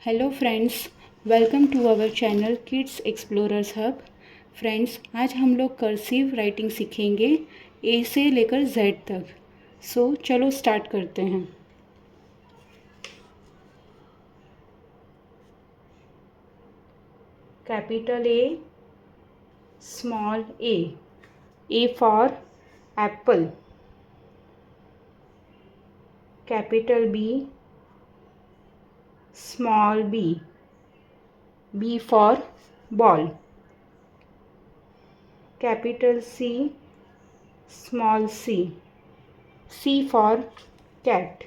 Hello friends, welcome to our channel kids explorers hub. Friends, आज हम लोग cursive writing सीखेंगे ए से लेकर जेड तक। चलो स्टार्ट करते हैं। Capital A, small A for apple. Capital B, small b for ball. Capital C, small c for cat.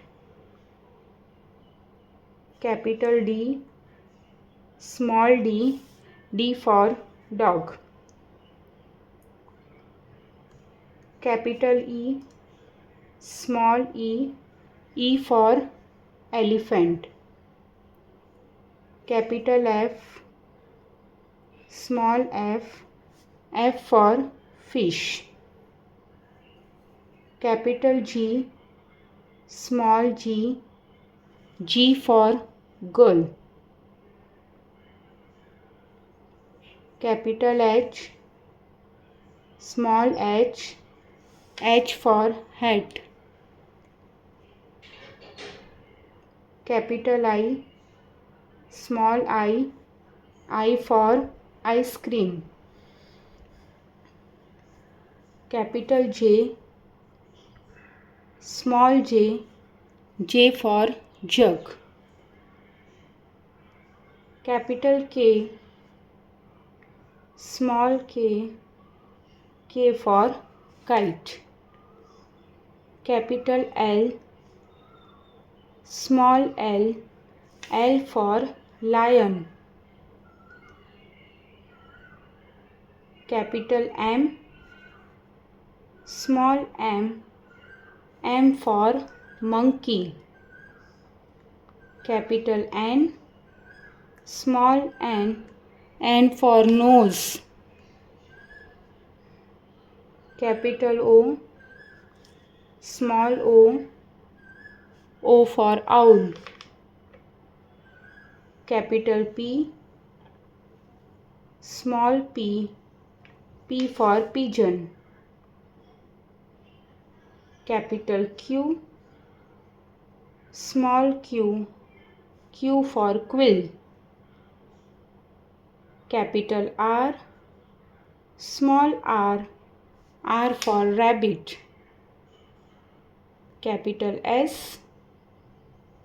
Capital D, small d for dog. Capital E, small e for elephant. Capital F, small f for fish. Capital G, small g for girl. Capital H, small h for hat. Capital I, small I for ice cream. Capital J, small j for jug. Capital K, small k for kite. Capital L, small l for lion. Capital M, small m for monkey. Capital N, small n for nose. Capital O, small o for owl. Capital P, small p for pigeon. Capital Q, small q for quill. Capital R, small r for rabbit. Capital S,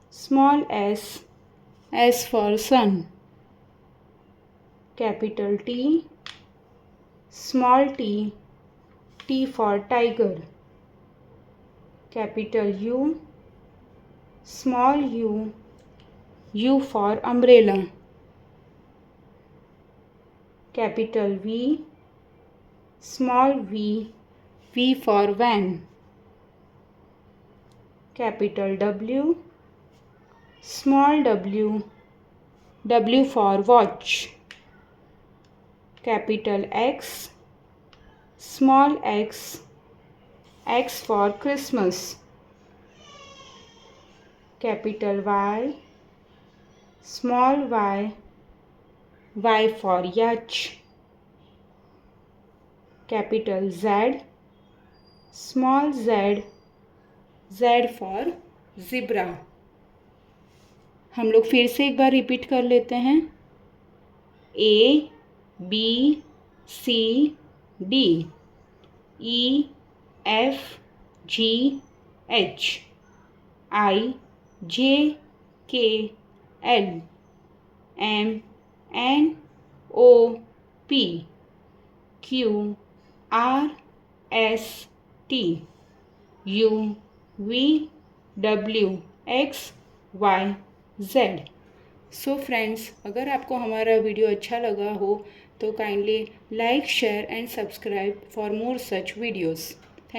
small s for sun. Capital T, small t for tiger. Capital U, small u for umbrella. Capital V, small v for van. Capital W, small w for watch. Capital X, small x for Christmas. Capital Y, small y for yacht. Capital Z, small z for zebra. हम लोग फिर से एक बार repeat कर लेते हैं। A B C D E F G H I J K L M N O P Q R S T U V W X Y Z। So friends, अगर आपको हमारा वीडियो अच्छा लगा हो तो kindly like, share and subscribe for more such videos.